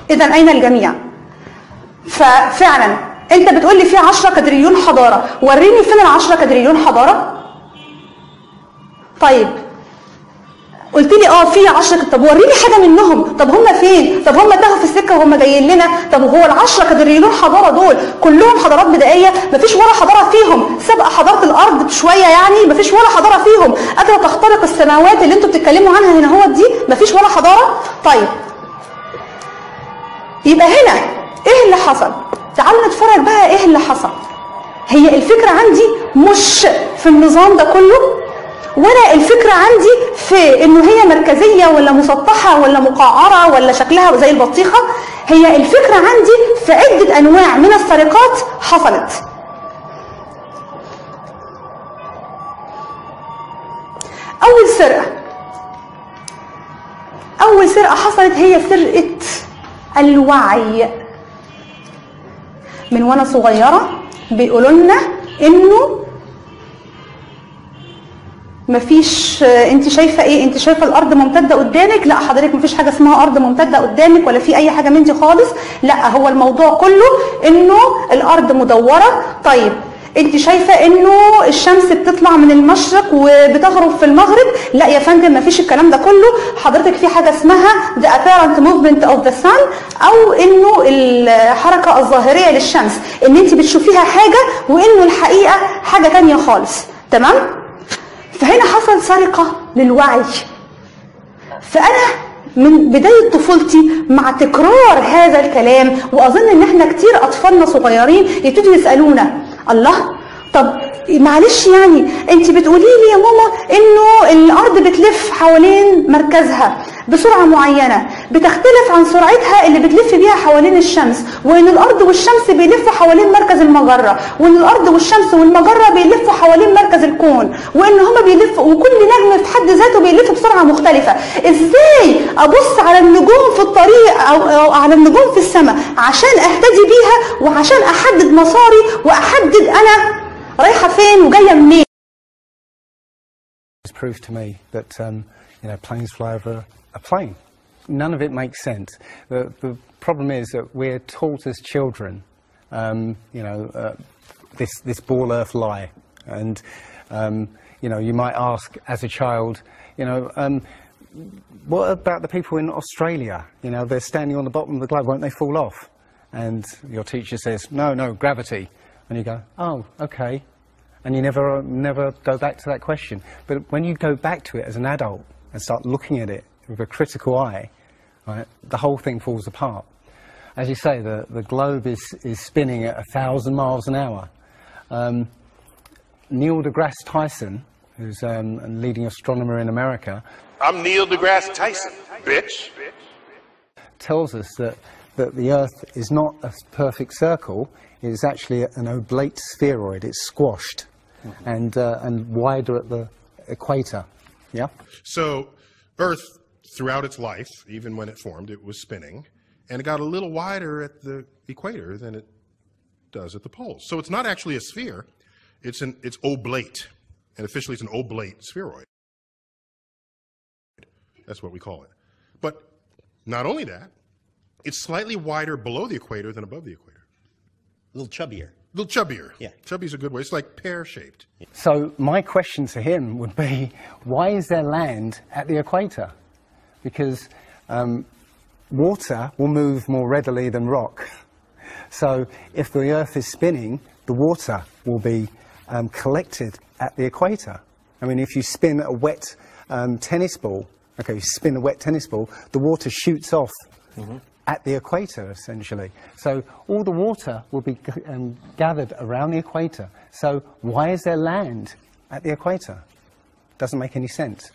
إذا أين الجميع؟ ففعلا أنت بتقول لي في 10 كادريون حضارة، وريني فين ال10 كادريون حضارة؟ طيب قلت لي في 10، طب وريني حاجه منهم، طب هم فين؟ طب هم تاهوا في السكه وهم جايين لنا؟ طب هو ال10 كادريون حضاره دول كلهم حضارات بدائيه؟ مفيش ولا حضاره فيهم سبق حضاره الارض بشويه، يعني مفيش ولا حضاره فيهم قادره تخترق السماوات اللي انتوا بتتكلموا عنها هنا هو دي، مفيش ولا حضاره. طيب يبقى هنا ايه اللي حصل؟ تعالوا نتفرج بقى ايه اللي حصل. هي الفكره عندي مش في النظام ده كله، ولا الفكرة عندي في انه هي مركزية ولا مسطحة ولا مقعرة ولا شكلها زي البطيخة. هي الفكرة عندي في عدة انواع من السرقات حصلت. اول سرقة حصلت هي سرقة الوعي. من وانا صغيرة بيقولوا لنا انه مفيش، انت شايفه ايه؟ انت شايفه الارض ممتده قدامك؟ لا حضرتك مفيش حاجه اسمها ارض ممتده قدامك ولا في اي حاجه من دي خالص. لا هو الموضوع كله انه الارض مدوره. طيب انت شايفه انه الشمس بتطلع من المشرق وبتغرب في المغرب؟ لا يا فندم مفيش الكلام ده كله. حضرتك في حاجه اسمها the apparent movement of the sun، او انه الحركه الظاهريه للشمس، ان انت بتشوفيها حاجه وانه الحقيقه حاجه ثانيه خالص. تمام؟ فهنا حصل سرقة للوعي. فأنا من بداية طفولتي مع تكرار هذا الكلام، وأظن إن إحنا كتير أطفالنا صغيرين يبتدوا يسألونا الله طب معلش يعني أنت بتقولي لي يا ماما إنه الأرض بتلف حوالين مركزها بسرعة معينة بتختلف عن سرعتها اللي بتلف بيها حوالين الشمس، وإن الأرض والشمس بيلفوا حوالين مركز المجرة، وإن الأرض والشمس والمجرة بيلفوا حوالين مركز الكون، وإن هما بيلفوا وكل نجم في حد ذاته بيلف بسرعة مختلفة. إزاي أبص على النجوم في الطريق أو على النجوم في السماء عشان أهتدي بيها وعشان أحدد مساري وأحدد أنا رايحة فين وجاية منين؟ It's proved to me that planes fly over a plane. None of it makes sense. The problem is that we're taught as children, this ball earth lie, and you might ask as a child, what about the people in Australia? They're standing on the bottom of the globe, won't they fall off? And your teacher says, no, gravity. And you go, oh, okay. And you never go back to that question. But when you go back to it as an adult and start looking at it with a critical eye, right, the whole thing falls apart. As you say, the globe is spinning at 1,000 miles an hour. Neil deGrasse Tyson, who's a leading astronomer in America. I'm Neil deGrasse Tyson, bitch. Tells us that the Earth is not a perfect circle. It's actually an oblate spheroid. It's squashed and wider at the equator. Yeah. So Earth, throughout its life, even when it formed, it was spinning, and it got a little wider at the equator than it does at the poles. So it's not actually a sphere. It's oblate, and officially it's an oblate spheroid. That's what we call it. But not only that, it's slightly wider below the equator than above the equator. A little chubbier. A little chubbier. Yeah. Chubby's a good way. It's like pear-shaped. So my question to him would be, why is there land at the equator? Because water will move more readily than rock. So if the Earth is spinning, the water will be collected at the equator. I mean, if you spin a wet tennis ball, okay, you spin a wet tennis ball, the water shoots off at the equator, essentially. So all the water will be gathered around the equator. So why is there land at the equator? Doesn't make any sense.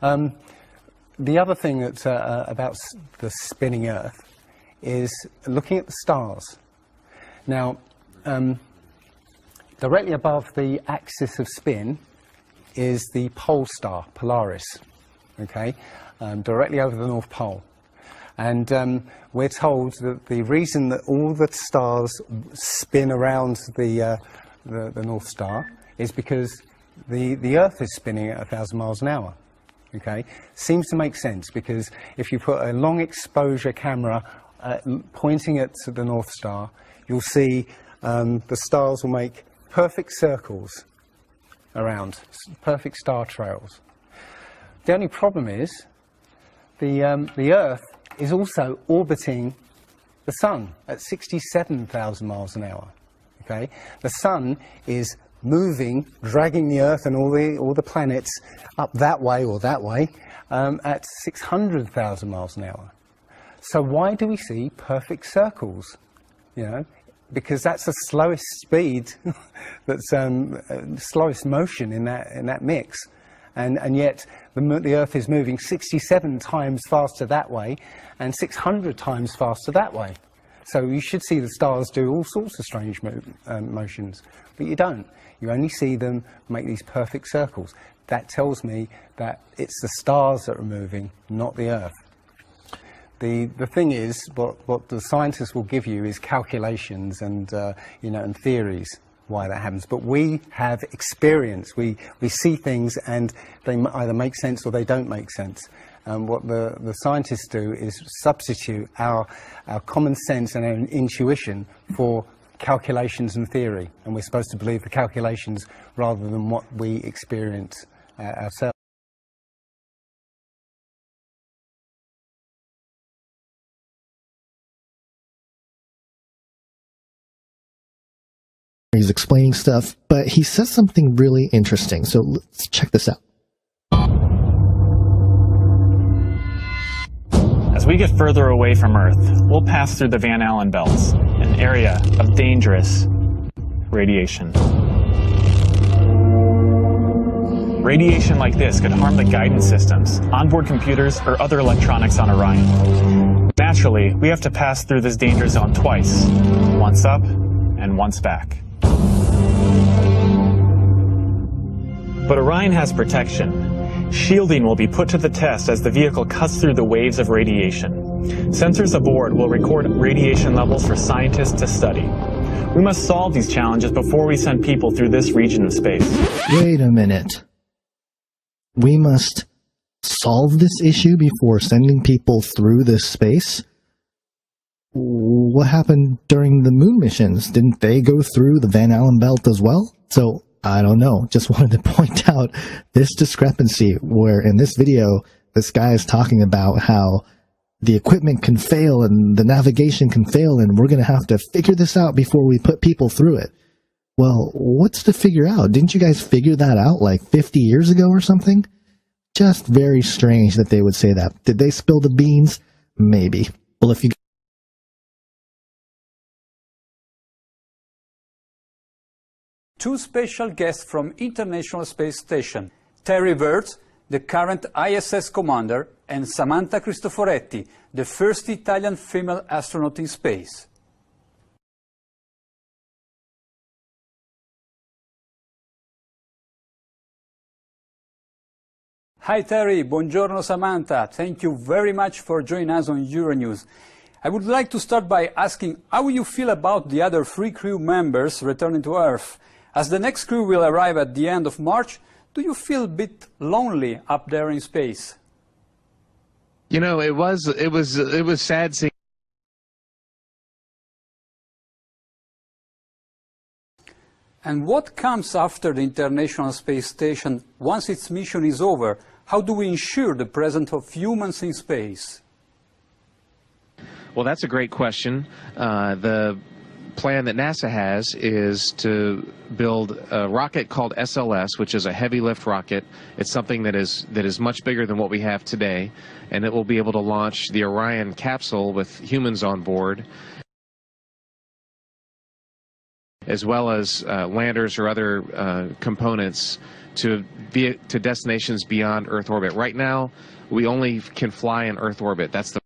The other thing that, about the spinning Earth is looking at the stars. Now, directly above the axis of spin is the pole star, Polaris, okay, directly over the North Pole. And we're told that the reason that all the stars spin around the North Star is because the Earth is spinning at 1,000 miles an hour. Okay, seems to make sense, because if you put a long exposure camera pointing at the North Star, you'll see the stars will make perfect circles around, perfect star trails. The only problem is the Earth is also orbiting the Sun at 67,000 miles an hour. Okay, the Sun is moving, dragging the Earth and all the planets up that way or that way at 600,000 miles an hour. So why do we see perfect circles? You know, because that's the slowest speed, that's slowest motion in that mix, and yet the Earth is moving 67 times faster that way and 600 times faster that way. So you should see the stars do all sorts of strange motions, but you don't. You only see them make these perfect circles. That tells me that it's the stars that are moving, not the Earth. The thing is, what the scientists will give you is calculations and you know, and theories why that happens. But we have experience. We see things and they either make sense or they don't make sense. And what the scientists do is substitute our common sense and our intuition for calculations and theory, and we're supposed to believe the calculations rather than what we experience ourselves. He's explaining stuff, but he says something really interesting, so let's check this out. As we get further away from Earth, we'll pass through the Van Allen belts, an area of dangerous radiation. Radiation like this could harm the guidance systems, onboard computers, or other electronics on Orion. Naturally, we have to pass through this danger zone twice, once up and once back. But Orion has protection. Shielding will be put to the test as the vehicle cuts through the waves of radiation. Sensors aboard will record radiation levels for scientists to study. We must solve these challenges before we send people through this region of space. Wait a minute. We must solve this issue before sending people through this space? What happened during the moon missions? Didn't they go through the Van Allen belt as well? So, I don't know. Just wanted to point out this discrepancy where in this video, this guy is talking about how the equipment can fail and the navigation can fail and we're going to have to figure this out before we put people through it. Well, what's to figure out? Didn't you guys figure that out like 50 years ago or something? Just very strange that they would say that. Did they spill the beans? Maybe. Well, if you two special guests from International Space Station, Terry Virts, the current ISS commander, and Samantha Cristoforetti, the first Italian female astronaut in space. Hi Terry, buongiorno Samantha. Thank you very much for joining us on Euronews. I would like to start by asking how you feel about the other 3 crew members returning to Earth. As the next crew will arrive at the end of March, do you feel a bit lonely up there in space? You know, it was sad seeing. And what comes after the International Space Station once its mission is over? How do we ensure the presence of humans in space? Well, that's a great question. The plan that NASA has is to build a rocket called SLS, which is a heavy lift rocket. It's something that is much bigger than what we have today, and it will be able to launch the Orion capsule with humans on board, as well as landers or other components to destinations beyond Earth orbit. Right now, we only can fly in Earth orbit. That's the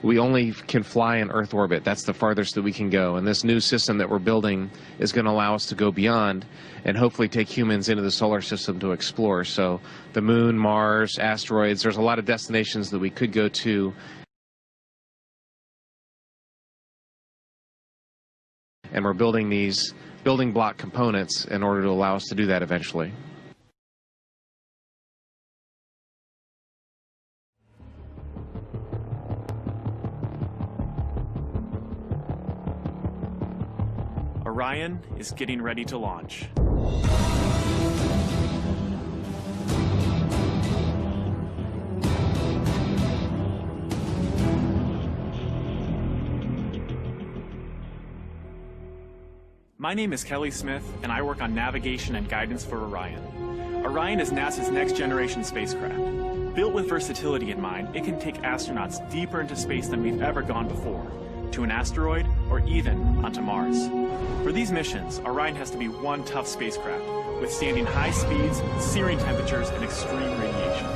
we only can fly in Earth orbit. That's the farthest that we can go. And this new system that we're building is going to allow us to go beyond and hopefully take humans into the solar system to explore. So the moon, Mars, asteroids, there's a lot of destinations that we could go to And we're building these building block components in order to allow us to do that eventually. Orion is getting ready to launch. My name is Kelly Smith, and I work on navigation and guidance for Orion. Orion is NASA's next-generation spacecraft. Built with versatility in mind, it can take astronauts deeper into space than we've ever gone before, to an asteroid, or even onto Mars. For these missions, Orion has to be one tough spacecraft, withstanding high speeds, searing temperatures, and extreme radiation.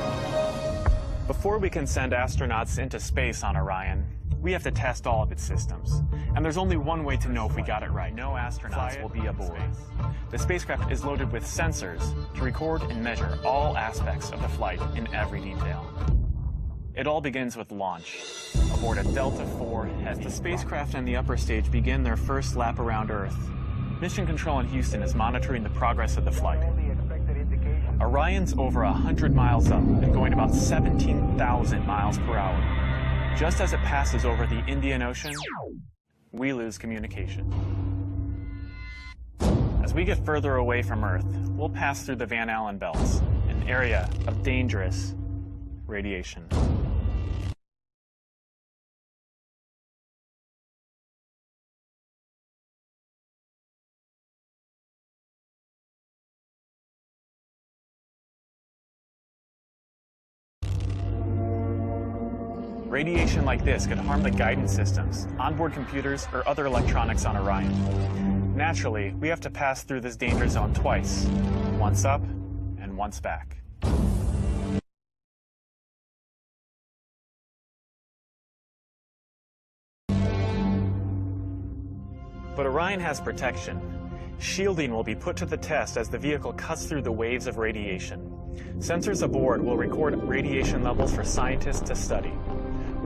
Before we can send astronauts into space on Orion, we have to test all of its systems. And there's only one way to know if we got it right. No astronauts will be aboard. The spacecraft is loaded with sensors to record and measure all aspects of the flight in every detail. It all begins with launch, aboard a Delta IV Heavy. The spacecraft and the upper stage begin their first lap around Earth. Mission Control in Houston is monitoring the progress of the flight. Orion's over 100 miles up and going about 17,000 miles per hour. Just as it passes over the Indian Ocean, we lose communication. As we get further away from Earth, we'll pass through the Van Allen belts, an area of dangerous radiation. Radiation like this could harm the guidance systems, onboard computers, or other electronics on Orion. Naturally, we have to pass through this danger zone twice, once up and once back. But Orion has protection. Shielding will be put to the test as the vehicle cuts through the waves of radiation. Sensors aboard will record radiation levels for scientists to study.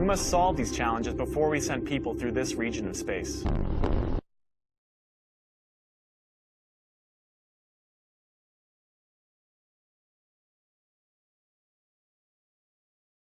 We must solve these challenges before we send people through this region of space.